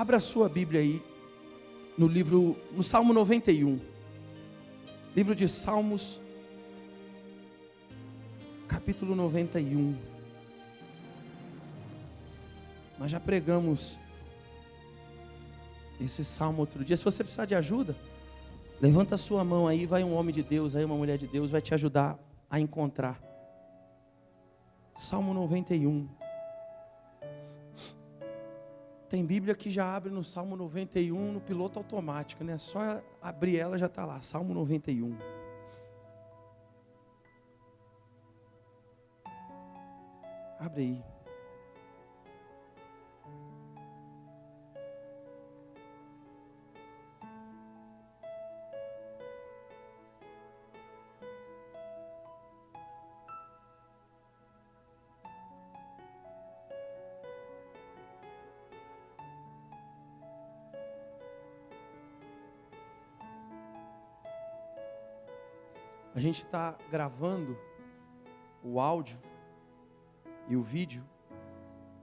Abra a sua Bíblia aí, no Salmo 91. Livro de Salmos, capítulo 91. Nós já pregamos esse salmo outro dia. Se você precisar de ajuda, levanta a sua mão aí, vai um homem de Deus, aí uma mulher de Deus, vai te ajudar a encontrar. Salmo 91. Tem Bíblia que já abre no Salmo 91 no piloto automático, né? Só abrir ela já está lá, Salmo 91. Abre aí. A gente está gravando o áudio e o vídeo.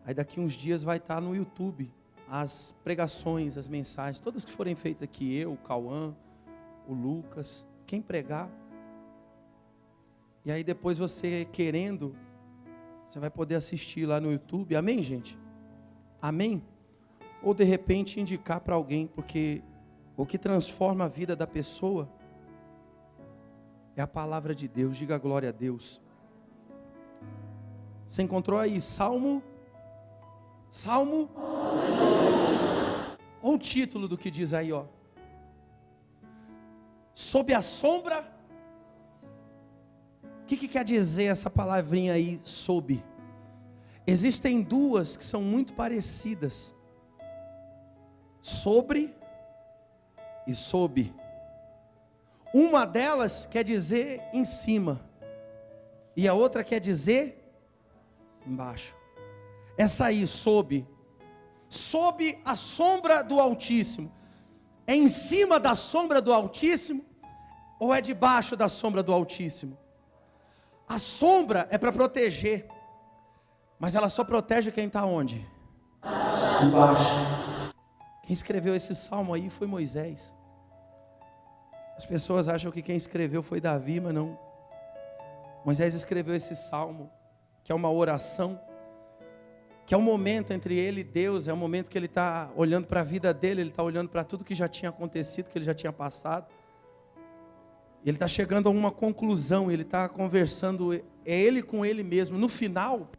Aí daqui uns dias vai estar no YouTube as pregações, as mensagens, todas que forem feitas aqui, eu, o Cauã, o Lucas, quem pregar. E aí depois você querendo, você vai poder assistir lá no YouTube. Amém, gente? Amém? Ou de repente indicar para alguém, porque o que transforma a vida da pessoa é a palavra de Deus. Diga glória a Deus. Você encontrou aí Salmo? Olha o título do que diz aí, ó. Sob a sombra. O que quer dizer essa palavrinha aí, sob? Existem duas que são muito parecidas. Sobre e sob. Uma delas quer dizer em cima, e a outra quer dizer embaixo. Essa aí, sob a sombra do Altíssimo, é em cima da sombra do Altíssimo, ou é debaixo da sombra do Altíssimo? A sombra é para proteger, mas ela só protege quem está onde? Embaixo. Quem escreveu esse salmo aí foi Moisés. As pessoas acham que quem escreveu foi Davi, mas não. Moisés escreveu esse salmo, que é uma oração, que é um momento entre ele e Deus, é um momento que ele está olhando para a vida dele, ele está olhando para tudo que já tinha acontecido, que ele já tinha passado. Ele está chegando a uma conclusão, ele está conversando, é ele com ele mesmo. No final,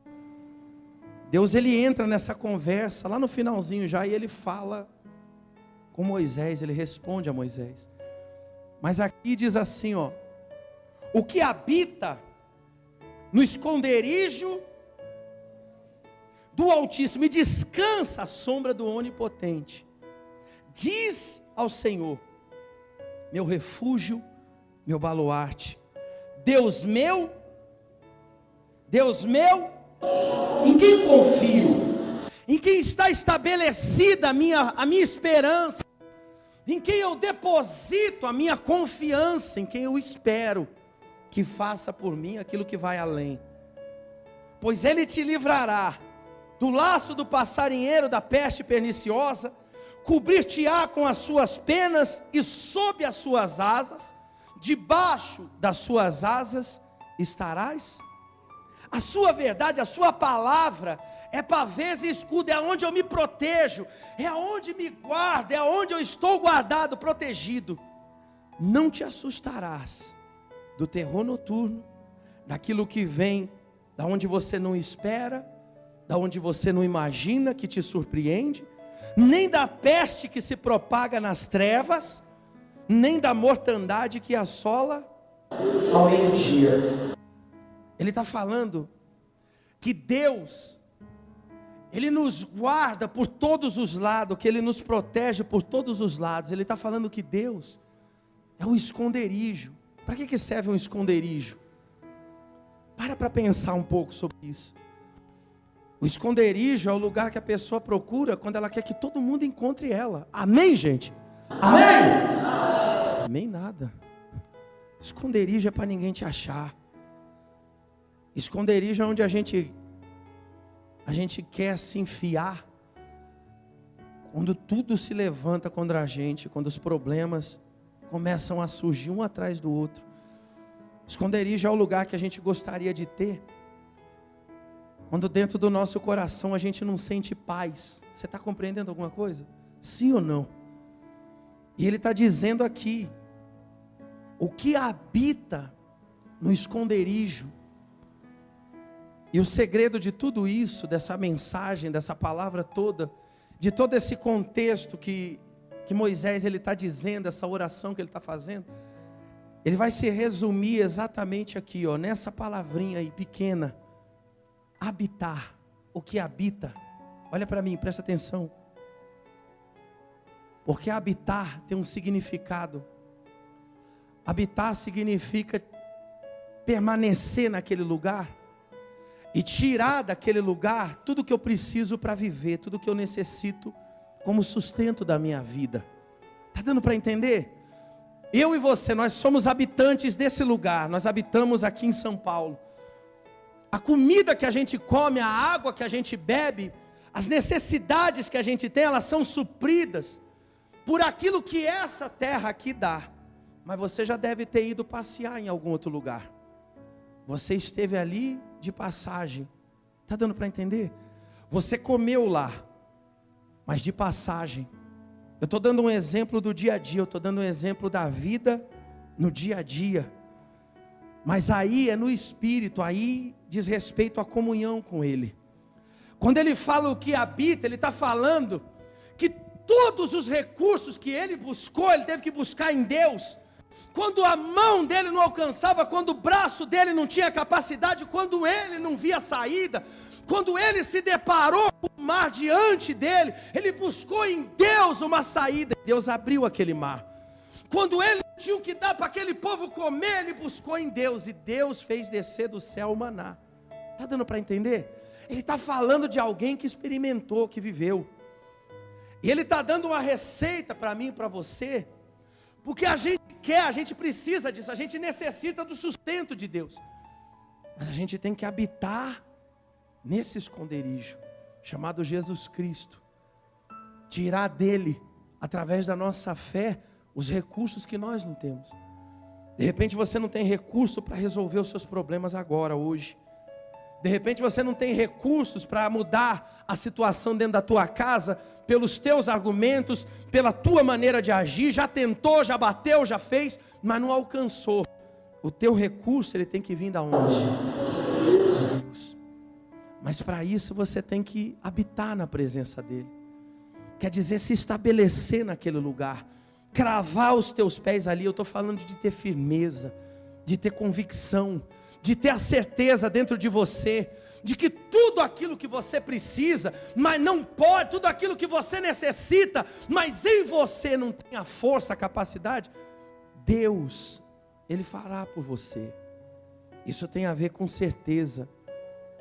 Deus ele entra nessa conversa, lá no finalzinho já, e ele fala com Moisés, ele responde a Moisés. Mas aqui diz assim, ó: o que habita no esconderijo do Altíssimo e descansa à sombra do Onipotente, diz ao Senhor: meu refúgio, meu baluarte, Deus meu, em quem confio, em quem está estabelecida a minha esperança, em quem eu deposito a minha confiança, em quem eu espero que faça por mim aquilo que vai além. Pois Ele te livrará do laço do passarinheiro, da peste perniciosa, cobrir-te-á com as suas penas, e sob as suas asas, debaixo das suas asas estarás. A sua verdade, a sua palavra é pavês e escudo, é onde eu me protejo, é onde me guarda, é onde eu estou guardado, protegido. Não te assustarás do terror noturno, daquilo que vem da onde você não espera, da onde você não imagina, que te surpreende, nem da peste que se propaga nas trevas, nem da mortandade que assola ao meio-dia. Ele está falando que Deus, Ele nos guarda por todos os lados, que Ele nos protege por todos os lados. Ele está falando que Deus é o esconderijo. Para que serve um esconderijo? Para pensar um pouco sobre isso. O esconderijo é o lugar que a pessoa procura quando ela quer que todo mundo encontre ela. Amém, gente? Amém? Amém nada. Esconderijo é para ninguém te achar. Esconderijo é onde a gente quer se enfiar Quando tudo se levanta contra a gente, quando os problemas começam a surgir um atrás do outro, esconderijo é o lugar que a gente gostaria de ter. Quando dentro do nosso coração a gente não sente paz. Você está compreendendo alguma coisa? Sim ou não? E ele está dizendo aqui, o que habita no esconderijo. E o segredo de tudo isso, dessa mensagem, dessa palavra toda, de todo esse contexto que Moisés está dizendo, essa oração que ele está fazendo, ele vai se resumir exatamente aqui, ó, nessa palavrinha aí pequena, habitar, o que habita. Olha para mim, presta atenção, porque habitar tem um significado. Habitar significa permanecer naquele lugar e tirar daquele lugar tudo que eu preciso para viver, tudo que eu necessito como sustento da minha vida. Está dando para entender? Eu e você, nós somos habitantes desse lugar, nós habitamos aqui em São Paulo. A comida que a gente come, a água que a gente bebe, as necessidades que a gente tem, elas são supridas por aquilo que essa terra aqui dá. Mas você já deve ter ido passear em algum outro lugar. Você esteve ali de passagem. Está dando para entender? Você comeu lá, mas de passagem. Eu estou dando um exemplo do dia a dia, eu estou dando um exemplo da vida no dia a dia. Mas aí é no Espírito, aí diz respeito à comunhão com Ele. Quando Ele fala o que habita, Ele está falando que todos os recursos que Ele buscou, Ele teve que buscar em Deus. Quando a mão dele não alcançava, quando o braço dele não tinha capacidade, quando ele não via saída, quando ele se deparou com o mar diante dele, ele buscou em Deus uma saída, Deus abriu aquele mar. Quando ele tinha o que dar para aquele povo comer, ele buscou em Deus, e Deus fez descer do céu o maná. Está dando para entender? Ele está falando de alguém que experimentou, que viveu, e ele está dando uma receita para mim e para você, porque a gente quer, a gente precisa disso, a gente necessita do sustento de Deus, mas a gente tem que habitar nesse esconderijo, chamado Jesus Cristo, tirar dele, através da nossa fé, os recursos que nós não temos. De repente você não tem recurso para resolver os seus problemas agora, hoje. De repente você não tem recursos para mudar a situação dentro da tua casa, pelos teus argumentos, pela tua maneira de agir, já tentou, já bateu, já fez, mas não alcançou. O teu recurso, ele tem que vir da onde? Deus. Mas para isso você tem que habitar na presença dele. Quer dizer, se estabelecer naquele lugar, cravar os teus pés ali. Eu estou falando de ter firmeza, de ter convicção, de ter a certeza dentro de você, de que tudo aquilo que você precisa, mas não pode, tudo aquilo que você necessita, mas em você não tem a força, a capacidade, Deus, Ele fará por você. Isso tem a ver com certeza,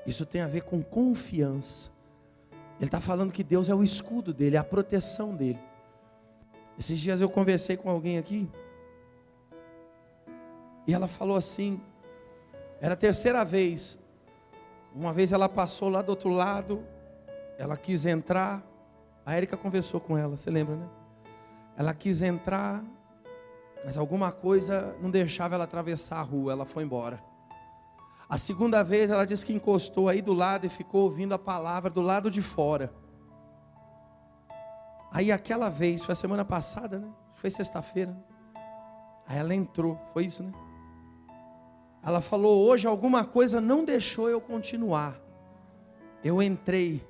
isso tem a ver com confiança. Ele está falando que Deus é o escudo dele, é a proteção dele. Esses dias eu conversei com alguém aqui, e ela falou assim, era a terceira vez, uma vez ela passou lá do outro lado, ela quis entrar, a Érica conversou com ela, você lembra, né? Ela quis entrar, mas alguma coisa não deixava ela atravessar a rua, ela foi embora. A segunda vez ela disse que encostou aí do lado e ficou ouvindo a palavra do lado de fora. Aí aquela vez, foi a semana passada, né? Foi sexta-feira. Aí ela entrou, foi isso, né? Ela falou, hoje alguma coisa não deixou eu continuar. Eu entrei.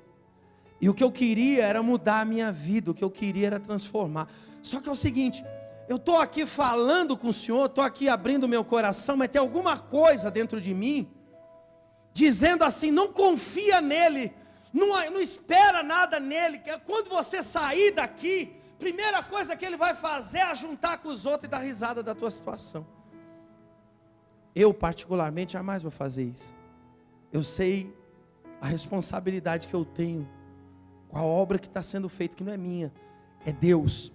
E o que eu queria era mudar a minha vida, o que eu queria era transformar. Só que é o seguinte, eu estou aqui falando com o Senhor, estou aqui abrindo meu coração, mas tem alguma coisa dentro de mim, dizendo assim, não confia nele, não espera nada nele, que quando você sair daqui, primeira coisa que ele vai fazer é juntar com os outros e dar risada da tua situação. Eu particularmente jamais vou fazer isso. Eu sei a responsabilidade que eu tenho com a obra que está sendo feita, que não é minha, é Deus.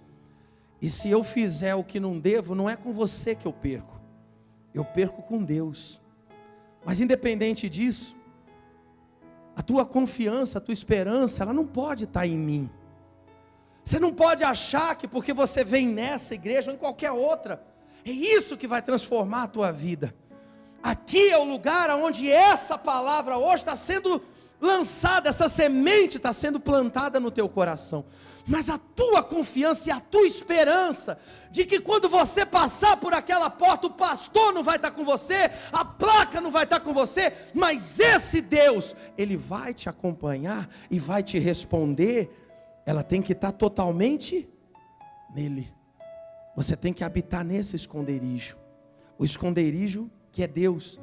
E se eu fizer o que não devo, não é com você que eu perco com Deus. Mas independente disso, a tua confiança, a tua esperança, ela não pode estar em mim. Você não pode achar que porque você vem nessa igreja ou em qualquer outra, é isso que vai transformar a tua vida. Aqui é o lugar onde essa palavra hoje está sendo lançada, essa semente está sendo plantada no teu coração. Mas a tua confiança e a tua esperança de que quando você passar por aquela porta, o pastor não vai estar com você, a placa não vai estar com você, mas esse Deus, Ele vai te acompanhar e vai te responder. Ela tem que estar totalmente nele. Você tem que habitar nesse esconderijo, o esconderijo que é Deus.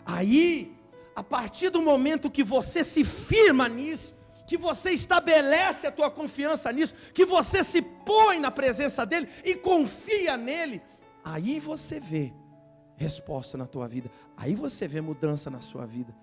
Aí, a partir do momento que você se firma nisso, que você estabelece a tua confiança nisso, que você se põe na presença dEle e confia nele, aí você vê resposta na tua vida, aí você vê mudança na sua vida.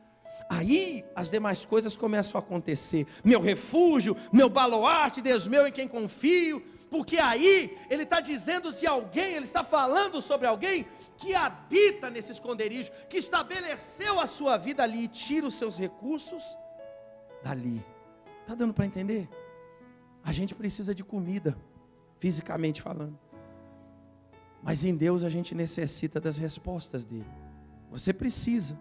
Aí as demais coisas começam a acontecer. Meu refúgio, meu baluarte, Deus meu em quem confio. Porque aí ele está dizendo de alguém, ele está falando sobre alguém que habita nesse esconderijo, que estabeleceu a sua vida ali e tira os seus recursos dali. Está dando para entender? A gente precisa de comida, fisicamente falando, mas em Deus a gente necessita das respostas dele. Você precisa.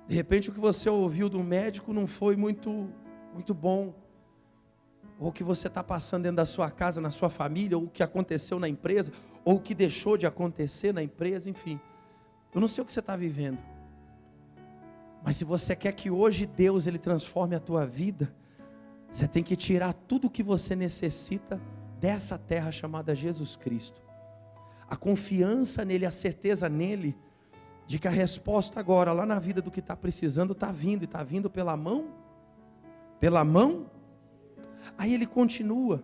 De repente o que você ouviu do médico não foi muito bom, ou o que você está passando dentro da sua casa, na sua família, ou o que aconteceu na empresa, ou o que deixou de acontecer na empresa, enfim. Eu não sei o que você está vivendo, mas se você quer que hoje Deus Ele transforme a tua vida, você tem que tirar tudo o que você necessita dessa terra chamada Jesus Cristo. A confiança nele, a certeza nele, de que a resposta agora, lá na vida do que está precisando, está vindo, e está vindo pela mão, aí ele continua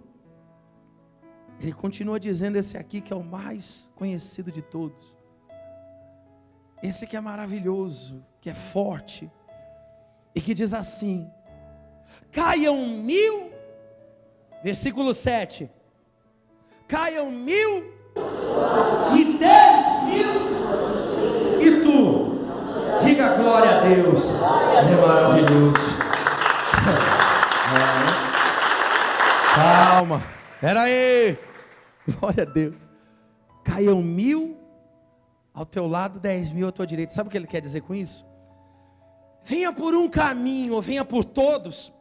dizendo esse aqui que é o mais conhecido de todos, esse que é maravilhoso, que é forte, e que diz assim: caiam 1.000, versículo 7, caiam 1.000 e 10.000, e tu, diga glória a Deus, é maravilhoso. Calma, espera aí, glória a Deus. Caiam 1.000 ao teu lado, 10.000 à tua direita. Sabe o que ele quer dizer com isso? Venha por um caminho, ou venha por todos,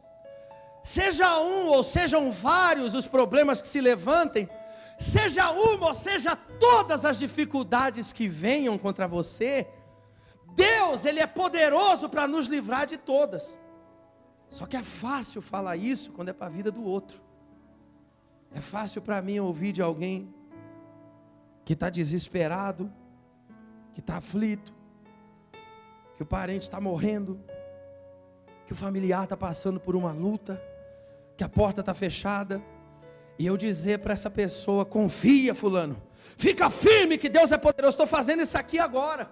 seja um ou sejam vários os problemas que se levantem, seja uma ou seja todas as dificuldades que venham contra você, Deus, Ele é poderoso para nos livrar de todas. Só que é fácil falar isso quando é para a vida do outro. É fácil para mim ouvir de alguém que está desesperado, que está aflito, que o parente está morrendo, que o familiar está passando por uma luta, que a porta está fechada, e eu dizer para essa pessoa: confia, fulano, fica firme que Deus é poderoso. Estou fazendo isso aqui agora.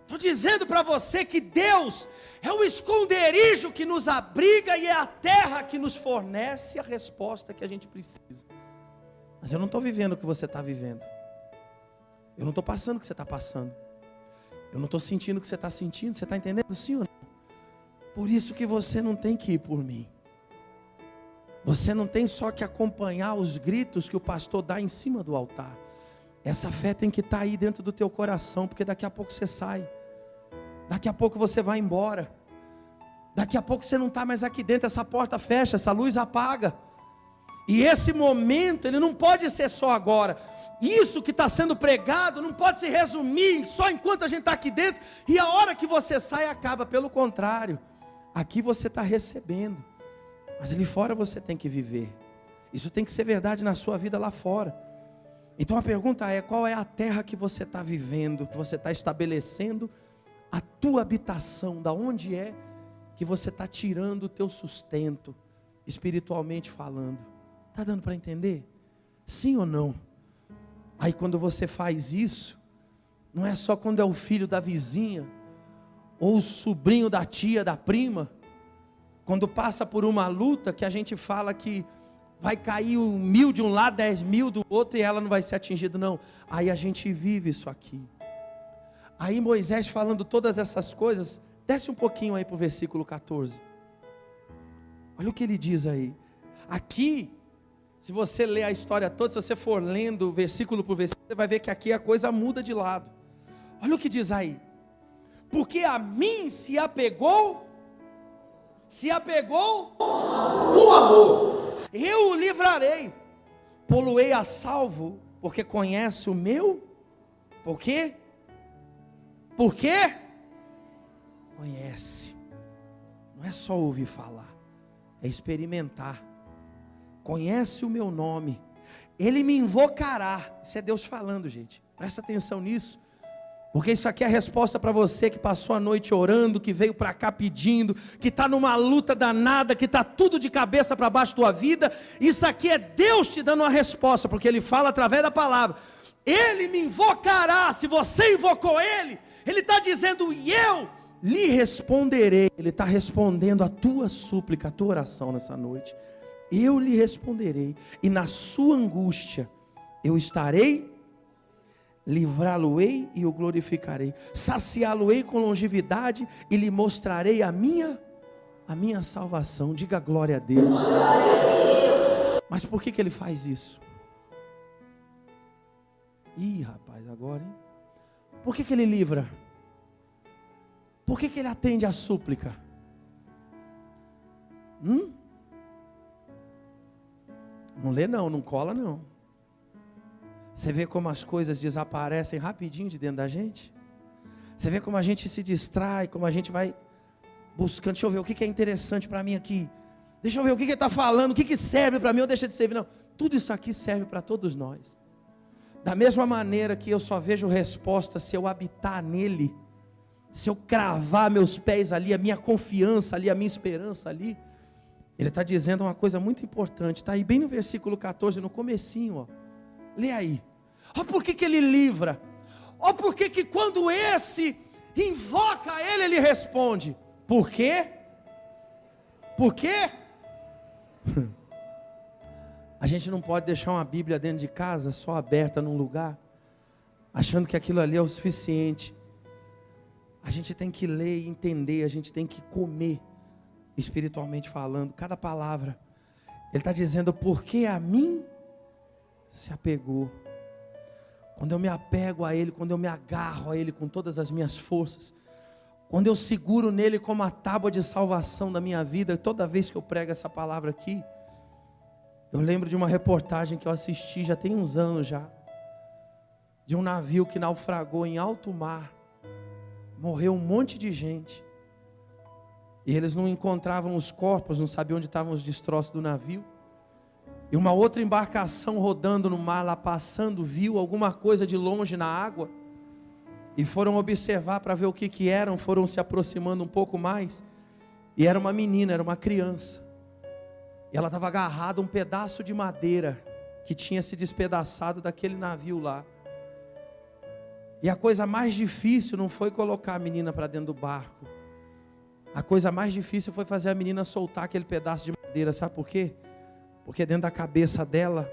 Estou dizendo para você que Deus é o esconderijo que nos abriga e é a terra que nos fornece a resposta que a gente precisa. Mas eu não estou vivendo o que você está vivendo. Eu não estou passando o que você está passando. Eu não estou sentindo o que você está sentindo. Você está entendendo, sim ou não? Por isso que você não tem que ir por mim. Você não tem só que acompanhar os gritos que o pastor dá em cima do altar. Essa fé tem que estar aí dentro do teu coração, porque daqui a pouco você sai, daqui a pouco você vai embora, daqui a pouco você não está mais aqui dentro, essa porta fecha, essa luz apaga, e esse momento, ele não pode ser só agora. Isso que está sendo pregado não pode se resumir só enquanto a gente está aqui dentro, e a hora que você sai acaba. Pelo contrário, aqui você está recebendo, mas ali fora você tem que viver. Isso tem que ser verdade na sua vida lá fora. Então a pergunta é: qual é a terra que você está vivendo, que você está estabelecendo a tua habitação? Da onde é que você está tirando o teu sustento, espiritualmente falando? Está dando para entender? Sim ou não? Aí quando você faz isso, não é só quando é o filho da vizinha, ou o sobrinho da tia, da prima, quando passa por uma luta que a gente fala que vai cair 1.000 de um lado, 10.000 do outro, e ela não vai ser atingida, não. Aí a gente vive isso aqui. Aí Moisés falando todas essas coisas, desce um pouquinho aí para o versículo 14. Olha o que ele diz aí. Aqui, Se você ler a história toda, se você for lendo versículo por versículo, você vai ver que aqui a coisa muda de lado. Olha o que diz aí. Porque a mim se apegou com amor. Eu o livrarei, pô-lo-ei a salvo, porque conhece o meu. Por quê? Por quê? Conhece. Não é só ouvir falar, é experimentar. Conhece o meu nome, ele me invocará. Isso é Deus falando, gente, presta atenção nisso, porque isso aqui é a resposta para você que passou a noite orando, que veio para cá pedindo, que está numa luta danada, que está tudo de cabeça para baixo da tua vida. Isso aqui é Deus te dando uma resposta, porque Ele fala através da palavra. Ele me invocará. Se você invocou Ele, Ele está dizendo, e eu lhe responderei. Ele está respondendo a tua súplica, a tua oração nessa noite. Eu lhe responderei, e na sua angústia eu estarei, livrá-lo-ei e o glorificarei, saciá-lo-ei com longevidade e lhe mostrarei a minha salvação. Diga glória a Deus. Mas por que ele faz isso? Ih, rapaz, agora, hein? Por que ele livra? Por que ele atende a súplica? Não lê não, não cola não. Você vê como as coisas desaparecem rapidinho de dentro da gente? Você vê como a gente se distrai, como a gente vai buscando, deixa eu ver o que é interessante para mim aqui. Deixa eu ver o que ele está falando, o que serve para mim ou deixa de servir. Não, tudo isso aqui serve para todos nós. Da mesma maneira que eu só vejo resposta se eu habitar nele, se eu cravar meus pés ali, a minha confiança ali, a minha esperança ali. Ele está dizendo uma coisa muito importante, está aí bem no versículo 14, no comecinho, ó. Lê aí. Ó, por que ele livra? Ó, por que quando esse invoca ele, ele responde? Por quê? Por quê? A gente não pode deixar uma Bíblia dentro de casa, só aberta num lugar, achando que aquilo ali é o suficiente. A gente tem que ler e entender, a gente tem que comer, espiritualmente falando, cada palavra. Ele está dizendo, porque a mim se apegou. Quando eu me apego a Ele, quando eu me agarro a Ele com todas as minhas forças, quando eu seguro nele como a tábua de salvação da minha vida, toda vez que eu prego essa palavra aqui, eu lembro de uma reportagem que eu assisti, já tem uns anos já, de um navio que naufragou em alto mar, morreu um monte de gente, e eles não encontravam os corpos, não sabiam onde estavam os destroços do navio, e uma outra embarcação rodando no mar lá passando, viu alguma coisa de longe na água, e foram observar para ver o que eram, foram se aproximando um pouco mais, e era uma menina, era uma criança, e ela estava agarrada a um pedaço de madeira, que tinha se despedaçado daquele navio lá, e a coisa mais difícil não foi colocar a menina para dentro do barco, a coisa mais difícil foi fazer a menina soltar aquele pedaço de madeira, sabe por quê? Porque dentro da cabeça dela,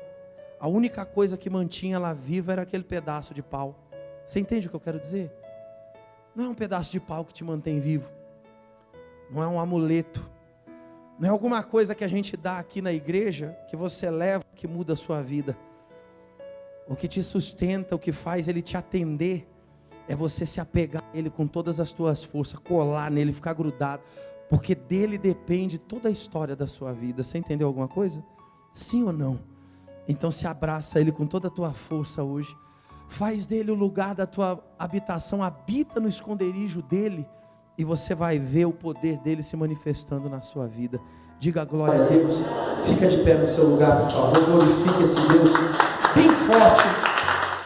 a única coisa que mantinha ela viva era aquele pedaço de pau. Você entende o que eu quero dizer? Não é um pedaço de pau que te mantém vivo. Não é um amuleto. Não é alguma coisa que a gente dá aqui na igreja, que você leva, que muda a sua vida. O que te sustenta, o que faz ele te atender, é você se apegar a Ele com todas as tuas forças, colar nele, ficar grudado. Porque dele depende toda a história da sua vida. Você entendeu alguma coisa? Sim ou não? Então se abraça a Ele com toda a tua força hoje. Faz dele o lugar da tua habitação. Habita no esconderijo dele. E você vai ver o poder dele se manifestando na sua vida. Diga glória a Deus. Fica de pé no seu lugar, por favor. Glorifique esse Deus bem forte.